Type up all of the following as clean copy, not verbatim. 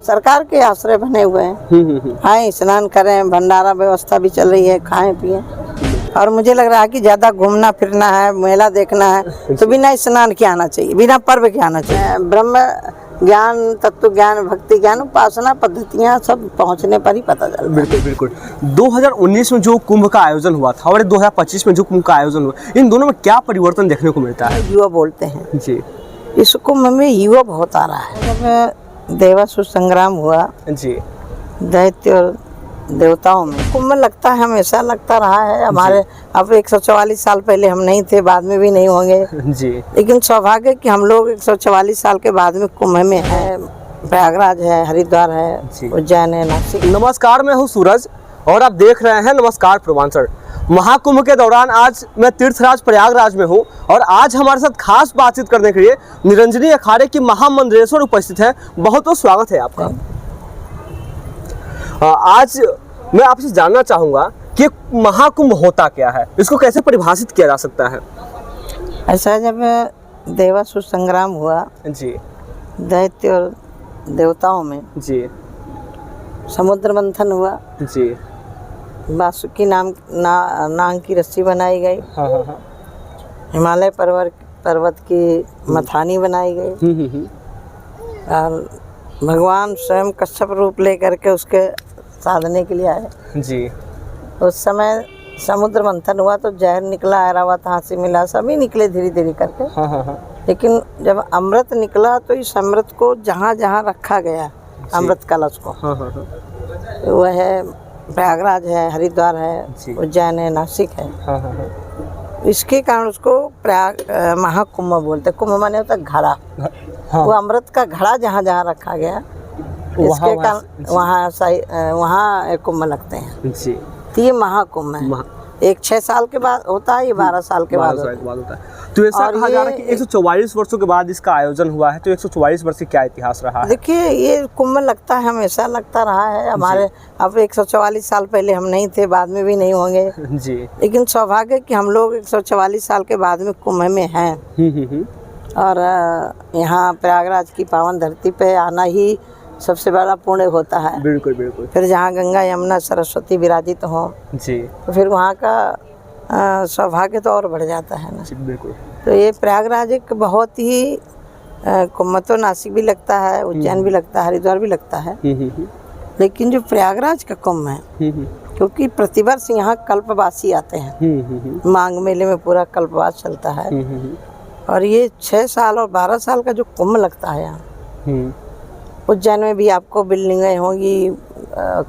सरकार के आश्रय बने हुए हैं। हाँ, स्नान करें, भंडारा व्यवस्था भी चल रही है, खाएं पिएं। और मुझे लग रहा है कि ज्यादा घूमना फिरना है, मेला देखना है तो बिना स्नान के आना चाहिए, बिना पर्व के आना चाहिए। ब्रह्म ज्ञान, तत्व ज्ञान, भक्ति ज्ञान, उपासना पद्धतियाँ सब पहुँचने पर ही पता चलता है। बिल्कुल बिल्कुल। 2019 में जो कुंभ का आयोजन हुआ था और 2025 में जो कुंभ का आयोजन हुआ, इन दोनों में क्या परिवर्तन देखने को मिलता है? युवा बोलते हैं जी। इस कुंभ में युवा बहुत आ रहा है। जब देवासुर संग्राम हुआ जी। दैत्य और देवताओं में, कुंभ लगता है, हमेशा लगता रहा है हमारे। अब 144 साल पहले हम नहीं थे, बाद में भी नहीं होंगे जी। लेकिन सौभाग्य कि हम लोग 144 साल के बाद में कुंभ में है। प्रयागराज है, हरिद्वार है, उज्जैन है, नासिक। नमस्कार, मैं हूँ सूरज और आप देख रहे हैं नमस्कार पूर्वांचल। महाकुंभ के दौरान आज मैं तीर्थराज प्रयागराज में हूँ और आज हमारे साथ खास बातचीत करने के लिए निरंजनी अखाड़े की महामंडलेश्वर उपस्थित है। बहुत बहुत स्वागत है आपका। आज मैं आपसे जानना चाहूँगा कि महाकुंभ होता क्या है, इसको कैसे परिभाषित किया जा सकता है? ऐसा, जब देवासुर संग्राम हुआ जी, दैत्य और देवताओं में, जी, समुद्र मंथन हुआ, जी, वासुकी नाग की रस्सी बनाई गई, हाँ हाँ हाँ, हिमालय पर्वत की मथानी बनाई गई और भगवान स्वयं कश्यप रूप लेकर के उसके साधने के लिए आए। जी। उस समय समुद्र मंथन हुआ तो जहर निकला, ऐरावत हाथी मिला, सभी निकले धीरे धीरे करके। हाँ हाँ हाँ। लेकिन जब अमृत निकला तो इस अमृत को जहाँ जहाँ रखा गया, अमृत कलश को, हाँ हाँ हाँ। वह है प्रयागराज है, हरिद्वार है, उज्जैन है, नासिक है। हाँ हाँ हाँ। इसके कारण उसको प्रयाग महाकुंभ बोलते। कुंभ माने होता घड़ा। हाँ। वो अमृत का घड़ा जहाँ जहाँ रखा गया, इसके कारण वहाँ कुंभ लगते हैं। जी। तो ये महाकुंभ है। एक 6 साल के बाद होता है, ये 12 साल के बाद होता है। तो ऐसा कहा जा रहा है कि 144 वर्षों के बाद इसका आयोजन हुआ है, तो 144 वर्ष से क्या इतिहास रहा है? देखिए, ये कुंभ लगता है, हमेशा लगता रहा है हमारे। अब 144 साल पहले हम नहीं थे, बाद में भी नहीं होंगे जी। लेकिन सौभाग्य कि हम लोग 144 साल के बाद में कुंभ में हैं। और यहाँ प्रयागराज की पावन धरती पे आना ही सबसे बड़ा पुण्य होता है। बिल्कुल बिल्कुल। फिर जहाँ गंगा यमुना सरस्वती विराजित हो जी, तो फिर वहाँ का सौभाग्य तो और बढ़ जाता है ना। बिल्कुल। तो ये प्रयागराज एक बहुत ही कुंभ, तो नासिक भी लगता है, उज्जैन भी लगता है, हरिद्वार भी लगता है, लेकिन जो प्रयागराज का कुंभ है, क्योंकि प्रतिवर्ष यहाँ कल्पवासी आते हैं। मांग मेले में पूरा कल्पवास चलता है और ये 6 साल और 12 साल का जो कुंभ लगता है यहाँ। उज्जैन में भी आपको बिल्डिंगें होंगी,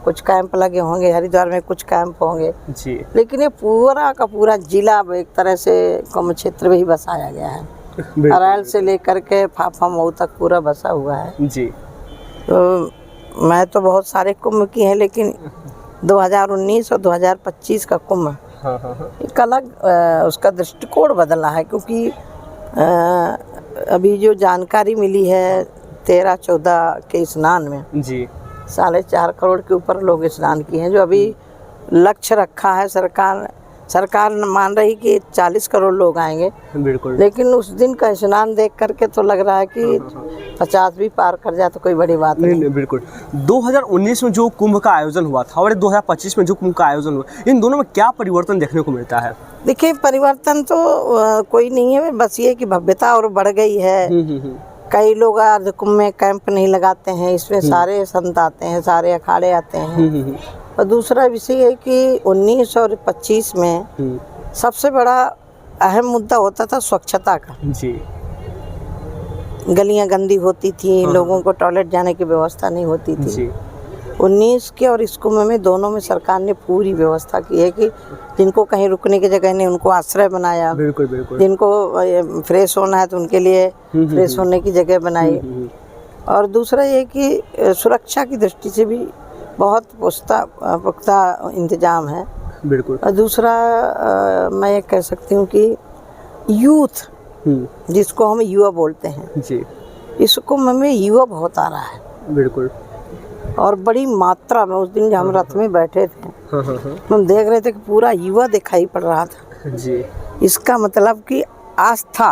कुछ कैंप लगे होंगे, हरिद्वार में कुछ कैंप होंगे जी। लेकिन ये पूरा का पूरा जिला एक तरह से कुंभ क्षेत्र में ही बसाया गया है। अरैल से लेकर के फाफा मऊ तक पूरा बसा हुआ है जी। तो मैं तो बहुत सारे कुंभ की हैं, लेकिन 2019 और 2025 का कुंभ एक अलग उसका दृष्टिकोण बदला है। क्योंकि अभी जो जानकारी मिली है 13-14 के स्नान में जी 4.5 करोड़ के ऊपर लोग स्नान किए हैं। जो अभी लक्ष्य रखा है सरकार मान रही कि 40 करोड़ लोग आएंगे। बिल्कुल। लेकिन उस दिन का स्नान देख करके तो लग रहा है कि 50 भी पार कर जाए तो कोई बड़ी बात नहीं। बिल्कुल। 2019 में जो कुंभ का आयोजन हुआ था और 2025 में जो कुंभ का आयोजन हुआ, इन दोनों में क्या परिवर्तन देखने को मिलता है? देखिए, परिवर्तन तो कोई नहीं है, बस ये कि भव्यता और बढ़ गई है। कई लोग अर्ध कुंभ में कैंप नहीं लगाते हैं, इसमें सारे संत आते हैं, सारे अखाड़े आते हैं। और दूसरा विषय है कि 19 और 25 में सबसे बड़ा अहम मुद्दा होता था स्वच्छता का जी। गलियां गंदी होती थी, लोगों को टॉयलेट जाने की व्यवस्था नहीं होती थी जी। 19 के और इस कुंभ में दोनों में सरकार ने पूरी व्यवस्था की है कि जिनको कहीं रुकने की जगह नहीं, उनको आश्रय बनाया। बिल्कुल बिल्कुल। जिनको फ्रेश होना है तो उनके लिए फ्रेश होने की जगह बनाई। और दूसरा ये कि सुरक्षा की दृष्टि से भी बहुत पुख्ता इंतजाम है। बिल्कुल। और दूसरा मैं ये कह सकती हूँ कि यूथ, जिसको हम युवा बोलते हैं जी, इस कुंभ में युवा बहुत आ रहा है। बिल्कुल। और बड़ी मात्रा में उस दिन जब हम रथ में बैठे थे, हम देख रहे थे कि पूरा युवा दिखाई पड़ रहा था जी। इसका मतलब कि आस्था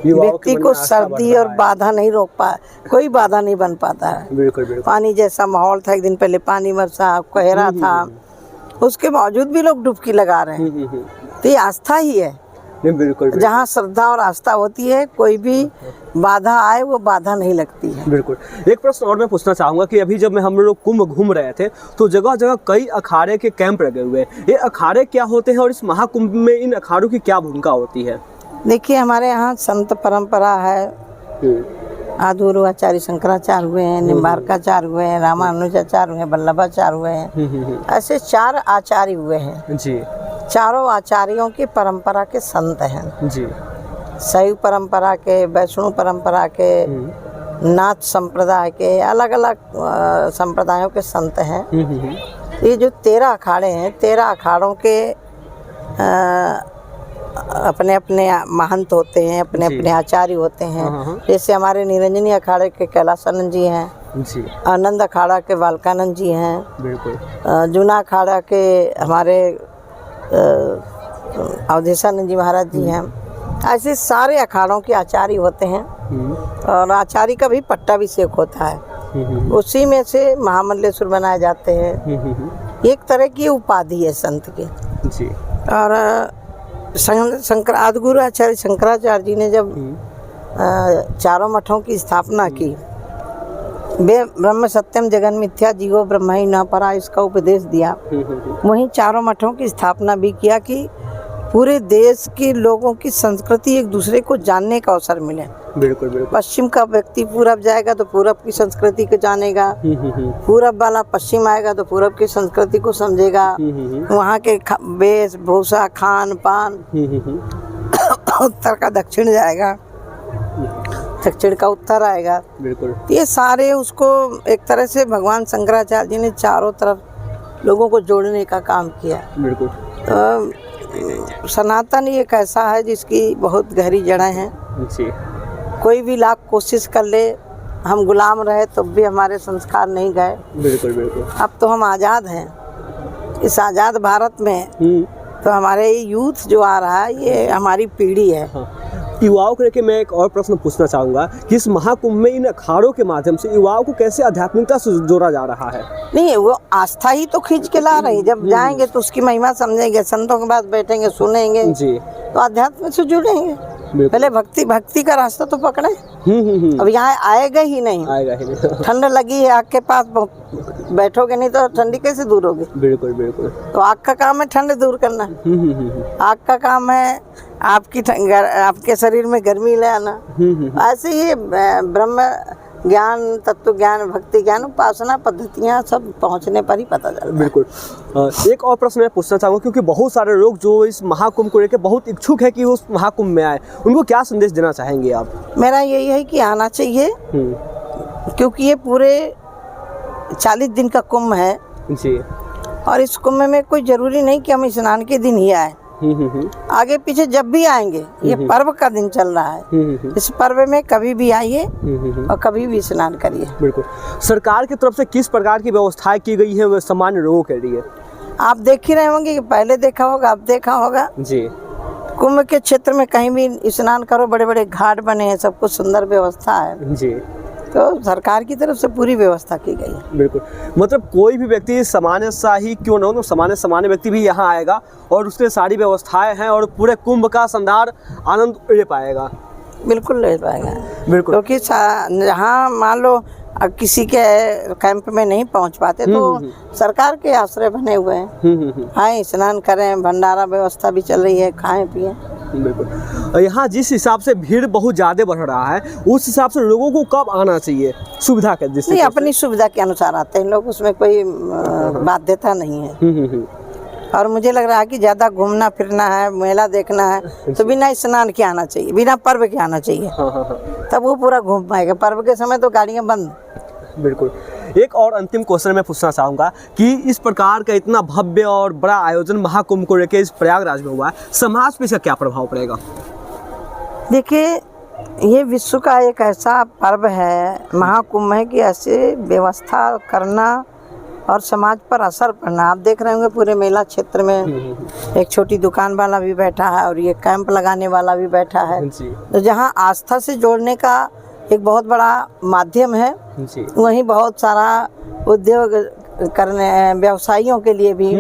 व्यक्ति को सर्दी और बाधा नहीं रोक पा, कोई बाधा नहीं बन पाता है। बिल्कुल बिल्कुल। पानी जैसा माहौल था, एक दिन पहले पानी बरसा, कोहरा था, उसके बावजूद भी लोग डुबकी लगा रहे हैं। तो ये आस्था ही है। बिल्कुल। जहाँ श्रद्धा और आस्था होती है, कोई भी बाधा आए वो बाधा नहीं लगती है। बिल्कुल। एक प्रश्न और मैं पूछना चाहूँगा कि अभी जब हम लोग कुंभ घूम रहे थे तो जगह जगह कई अखाड़े के कैंप लगे हुए हैं। ये अखाड़े क्या होते हैं और इस महाकुंभ में इन अखाड़ों की क्या भूमिका होती है? देखिए, हमारे यहाँ संत परंपरा है। आदि आचार्य शंकराचार्य हुए हैं, निम्बार्काचार्य हुए हैं, रामानुजाचार्य हुए हैं, वल्लभाचार्य हुए हैं। ऐसे 4 आचार्य हुए हैं जी। चारों आचार्यों की परंपरा के संत हैं जी। शैव परंपरा के, वैष्णव परंपरा के, नाथ संप्रदाय के, अलग अलग संप्रदायों के संत हैं। ये जो 13 अखाड़े हैं, 13 अखाड़ों के अपने अपने महंत होते हैं, अपने अपने आचार्य होते हैं। जैसे हमारे निरंजनी अखाड़े के कैलासानंद जी हैं जी। आनंद अखाड़ा के बालकानंद जी हैं। बिल्कुल। जूना अखाड़ा के हमारे अवधेशानंद जी महाराज जी हैं। ऐसे सारे अखाड़ों के आचार्य होते हैं और आचार्य का भी पट्टाभिषेक होता है। उसी में से महामंडलेश्वर बनाए जाते हैं। एक तरह की उपाधि है संत की। जी। और आदिगुरु आचार्य शंकराचार्य जी ने जब चारों मठों की स्थापना की, वे ब्रह्म सत्यम जगन मिथ्या जीवो ब्रह्म ही न परा, इसका उपदेश दिया। वहीं चारों मठों की स्थापना भी किया कि पूरे देश के लोगों की संस्कृति एक दूसरे को जानने का अवसर मिले। बिल्कुल बिल्कुल। पश्चिम का व्यक्ति पूरब जाएगा तो पूरब की संस्कृति को जानेगा, पूरब वाला पश्चिम आएगा तो पूरब की संस्कृति को समझेगा, वहाँ के वेशभूषा, खान पान। उत्तर का दक्षिण जाएगा, दक्षिण का उत्तर आएगा। बिल्कुल। ये सारे उसको एक तरह से भगवान शंकराचार्य जी ने चारों तरफ लोगों को जोड़ने का काम किया। बिल्कुल। सनातन एक ऐसा है जिसकी बहुत गहरी जड़ें हैं। जी। कोई भी लाख कोशिश कर ले, हम गुलाम रहे तो भी हमारे संस्कार नहीं गए। बिल्कुल बिल्कुल। अब तो हम आज़ाद हैं। इस आज़ाद भारत में तो हमारे यूथ जो आ रहा है, ये हमारी पीढ़ी है। युवाओं को लेकर मैं एक और प्रश्न पूछना चाहूँगा कि इस महाकुंभ में इन अखाड़ों के माध्यम से युवाओं को कैसे आध्यात्मिकता से जोड़ा जा रहा है? नहीं, वो आस्था ही तो खींच के ला रही। जब जाएंगे तो उसकी महिमा समझेंगे, संतों के पास बैठेंगे, सुनेंगे जी, तो अध्यात्म से जुड़ेंगे। पहले भक्ति का रास्ता तो पकड़े। अब यहाँ आएगा ही नहीं, ठंड लगी है, आग के पास बैठोगे नहीं तो ठंडी कैसे दूर होगी? बिल्कुल बिल्कुल। तो आग का काम है ठंड दूर करना। आग का काम है आपके शरीर में गर्मी ले आना। ऐसे ही ब्रह्म ज्ञान, तत्व ज्ञान, भक्ति ज्ञान, उपासना पद्धतियाँ सब पहुँचने पर ही पता चलता है। बिल्कुल। एक और प्रश्न मैं पूछना चाहूँगा, क्योंकि बहुत सारे लोग जो इस महाकुंभ को लेकर बहुत इच्छुक है कि उस महाकुंभ में आए, उनको क्या संदेश देना चाहेंगे आप? मेरा यही है कि आना चाहिए, क्योंकि ये पूरे 40 दिन का कुंभ है जी। और इस कुंभ में कोई जरूरी नहीं कि हम स्नान के दिन ही आए। आगे पीछे जब भी आएंगे, ये पर्व का दिन चल रहा है, इस पर्व में कभी भी आइए और कभी भी स्नान करिए। बिल्कुल। सरकार की तरफ से किस प्रकार की व्यवस्थाएं की गई है सामान्य लोगों के लिए? आप देख ही रहे होंगे कि पहले देखा होगा, अब देखा होगा जी। कुंभ के क्षेत्र में कहीं भी स्नान करो, बड़े बड़े घाट बने हैं, सब कुछ सुंदर व्यवस्था है जी। तो सरकार की तरफ से पूरी व्यवस्था की गई है। बिल्कुल। मतलब कोई भी व्यक्ति सामान्य सा ही क्यों न हो, तो सामान्य व्यक्ति भी यहाँ आएगा और उसके सारी व्यवस्थाएं हैं और पूरे कुंभ का शानदार आनंद ले पाएगा। बिल्कुल ले पाएगा। बिल्कुल। क्योंकि जहाँ मान लो किसी के कैंप में नहीं पहुँच पाते तो सरकार के आश्रय बने हुए हैं, आए स्नान करें, भंडारा व्यवस्था भी चल रही है, खाएं पिएं। बिल्कुल। यहाँ जिस हिसाब से भीड़ बहुत ज़्यादा बढ़ रहा है, उस हिसाब से लोगों को कब आना चाहिए सुविधा के दृष्टि? नहीं, अपनी सुविधा के अनुसार आते हैं लोग, उसमें कोई बाध्यता नहीं है। और मुझे लग रहा है कि ज़्यादा घूमना फिरना है, मेला देखना है तो बिना स्नान के आना चाहिए, बिना पर्व के आना चाहिए। तब वो पूरा घूम पाएगा। पर्व के समय तो गाड़ियाँ बंद। बिल्कुल। एक और अंतिम क्वेश्चन मैं पूछना चाहूँगा कि इस प्रकार का इतना भव्य और बड़ा आयोजन महाकुंभ को लेकर इस प्रयागराज में हुआ है, समाज पे इसका क्या प्रभाव पड़ेगा? देखिए, ये विश्व का एक ऐसा पर्व है, महाकुंभ है, कि ऐसे व्यवस्था करना और समाज पर असर पड़ना। आप देख रहे होंगे पूरे मेला क्षेत्र में एक छोटी दुकान वाला भी बैठा है और ये कैंप लगाने वाला भी बैठा है। तो जहाँ आस्था से जोड़ने का एक बहुत बड़ा माध्यम है, वहीं बहुत सारा उद्योग करने व्यवसायियों के लिए भी।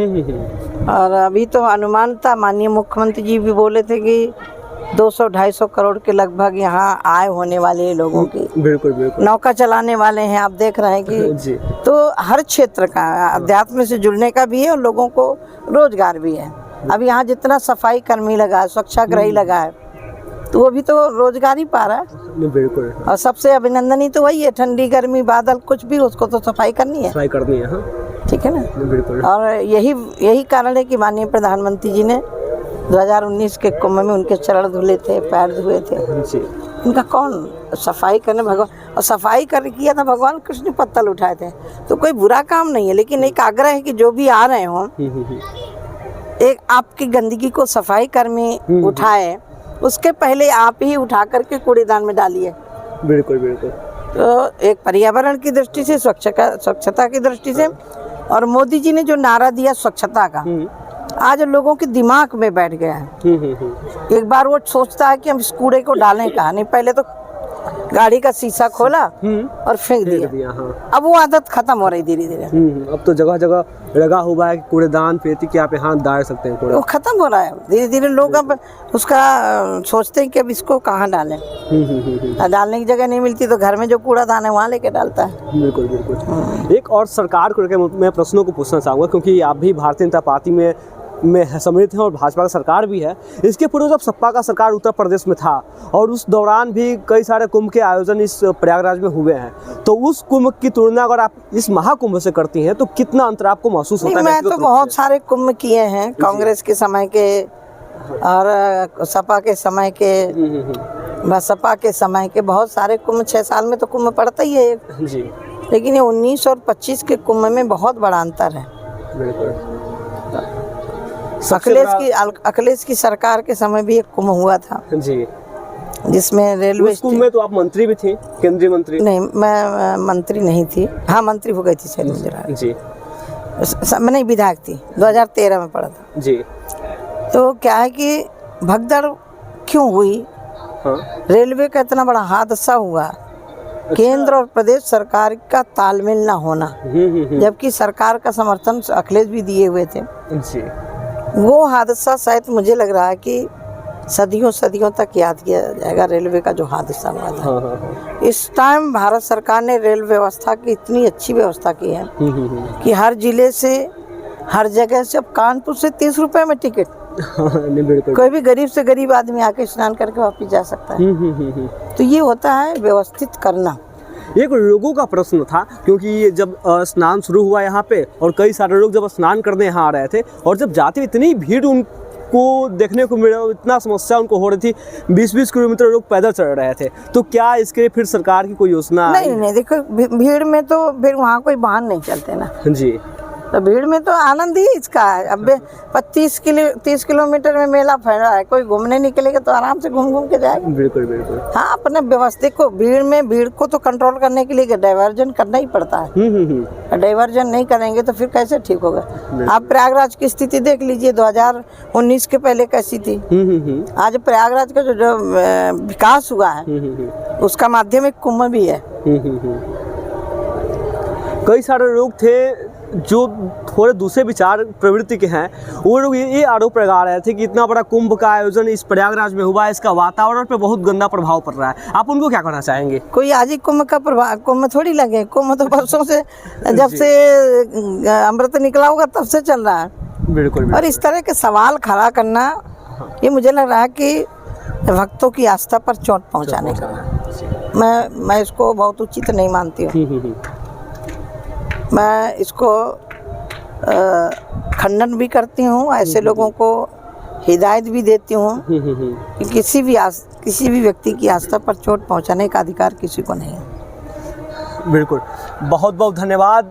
और अभी तो अनुमान था, माननीय मुख्यमंत्री जी भी बोले थे कि 200-250 करोड़ के लगभग यहाँ आय होने वाले हैं लोगों की। बिल्कुल बिल्कुल। नौका चलाने वाले हैं, आप देख रहे हैं कि तो हर क्षेत्र का अध्यात्म से जुड़ने का भी है और लोगों को रोजगार भी है। अब यहाँ जितना सफाई कर्मी लगा है, स्वच्छाग्रही लगा है, तो वो भी तो रोजगार ही पा रहा है। बिल्कुल। और सबसे अभिनंदनीय तो वही है, ठंडी गर्मी बादल कुछ भी, उसको तो सफाई करनी है, सफाई करनी है। हाँ ठीक है ना। बिल्कुल। और यही कारण है कि माननीय प्रधानमंत्री जी ने 2019 के कुंभ में उनके चरण धुले थे, पैर धुए थे। उनका कौन सफाई करने भगवान, और सफाई कर किया था भगवान कृष्ण, पत्तल उठाए थे। तो कोई बुरा काम नहीं है, लेकिन एक आग्रह है कि जो भी आ रहे हों, एक आपकी गंदगी को सफाई कर्मी उठाए, उसके पहले आप ही उठा करके कूड़ेदान में डालिए। बिल्कुल बिल्कुल। तो एक पर्यावरण की दृष्टि से, स्वच्छता की दृष्टि से, और मोदी जी ने जो नारा दिया स्वच्छता का, आज लोगों के दिमाग में बैठ गया है। एक बार वो सोचता है कि हम इस कूड़े को डालें कहाँ, नहीं पहले तो गाड़ी का शीशा खोला और फेंक दिया। हाँ। अब वो आदत खत्म हो रही धीरे धीरे। अब तो जगह जगह लगा हुआ है कूड़ेदान पेटी कि आप यहाँ डाल सकते हैं कूड़ा। वो खत्म हो रहा है धीरे धीरे। लोग अब उसका सोचते हैं कि अब इसको कहाँ डालें। डालने की जगह नहीं मिलती तो घर में जो कूड़ादान है वहाँ लेके डालता है। बिल्कुल बिल्कुल। एक और सरकार को लेकर मैं प्रश्नों को पूछना चाहूँगा, क्योंकि आप भी भारतीय जनता पार्टी में सम्मिलित हैं और भाजपा का सरकार भी है। इसके पूर्व जब सपा का सरकार उत्तर प्रदेश में था और उस दौरान भी कई सारे कुंभ के आयोजन इस प्रयागराज में हुए हैं, तो उस कुंभ की तुलना अगर आप इस महाकुंभ से करती हैं तो कितना अंतर आपको महसूस होता है? मैं तो बहुत सारे कुंभ किए हैं, कांग्रेस के समय के और सपा के समय के, बसपा के समय के, बहुत सारे कुंभ। 6 साल में तो कुंभ पड़ता ही है जी। लेकिन ये 19 और 25 के कुंभ में बहुत बड़ा अंतर है। बिल्कुल। अखिलेश की सरकार के समय भी एक कुंभ हुआ था जी, जिसमें रेलवे कुंभ में तो आप मंत्री भी थी, केंद्रीय मंत्री? नहीं, मैं मंत्री नहीं थी। हाँ, मंत्री हो गई थी शायद जी। मैं नहीं, विधायक थी। 2013 में पड़ा था जी। तो क्या है कि भगदड़ क्यों हुई? हाँ? रेलवे का इतना बड़ा हादसा हुआ। अच्छा। केंद्र और प्रदेश सरकार का तालमेल ना होना, जबकि सरकार का समर्थन अखिलेश भी दिए हुए थे जी। वो हादसा शायद मुझे लग रहा है कि सदियों सदियों तक याद किया जाएगा, रेलवे का जो हादसा हुआ था। हाँ। इस टाइम भारत सरकार ने रेल व्यवस्था की इतनी अच्छी व्यवस्था की है कि हर जिले से, हर जगह से, अब कानपुर से 30 रुपए में टिकट। कोई भी गरीब से गरीब आदमी आके स्नान करके वापस जा सकता है। तो ये होता है व्यवस्थित करना। एक लोगों का प्रश्न था, क्योंकि जब स्नान शुरू हुआ यहाँ पे और कई सारे लोग जब स्नान करने यहाँ आ रहे थे और जब जाते इतनी भीड़ उनको देखने को मिला, इतना समस्या उनको हो रही थी, 20-20 किलोमीटर लोग पैदल चल रहे थे। तो क्या इसके फिर सरकार की कोई योजना? नहीं, देखो भीड़ में तो फिर वहाँ कोई वाहन नहीं चलते ना जी। तो भीड़ में तो आनंद ही इसका है। अब 30 किलोमीटर में मेला फैला है, कोई घूमने निकलेगा तो आराम से घूम के जाएगा। बिल्कुल बिल्कुल। हाँ, अपने व्यवस्थित को, भीड़ को तो कंट्रोल करने के लिए डाइवर्जन करना ही पड़ता है। डाइवर्जन नहीं करेंगे तो फिर कैसे ठीक होगा? आप प्रयागराज की स्थिति देख लीजिए, 2019 के पहले कैसी थी। आज प्रयागराज का जो विकास हुआ है उसका माध्यम एक कुंभ भी है। कई सारे लोग थे जो थोड़े दूसरे विचार प्रवृत्ति के हैं, वो लोग ये आरोप लगा रहे थे कि इतना बड़ा कुंभ का आयोजन इस प्रयागराज में हुआ है, इसका वातावरण पे बहुत गंदा प्रभाव पड़ रहा है। आप उनको क्या कहना चाहेंगे? कोई आज ही कुंभ का प्रभाव, कुंभ थोड़ी लगे। कुंभ तो वर्षों से, जब से अमृत निकला होगा तब से चल रहा है। बिल्कुल। और इस तरह के सवाल खड़ा करना, ये मुझे लग रहा है कि भक्तों की आस्था पर चोट पहुँचाने का। मैं इसको बहुत उचित नहीं मानती हूँ। मैं इसको खंडन भी करती हूँ, ऐसे लोगों को हिदायत भी देती हूँ कि किसी भी व्यक्ति की आस्था पर चोट पहुँचाने का अधिकार किसी को नहीं है। बिल्कुल। बहुत बहुत धन्यवाद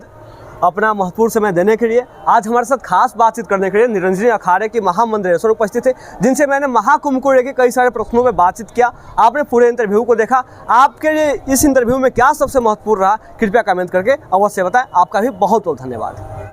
अपना महत्वपूर्ण समय देने के लिए। आज हमारे साथ खास बातचीत करने के लिए निरंजनी अखाड़े की महामंडलेश्वर उपस्थित थे, जिनसे मैंने महाकुंभ को लेकर कई सारे प्रश्नों में बातचीत किया। आपने पूरे इंटरव्यू को देखा, आपके लिए इस इंटरव्यू में क्या सबसे महत्वपूर्ण रहा, कृपया कमेंट करके अवश्य बताएं। आपका भी बहुत बहुत धन्यवाद।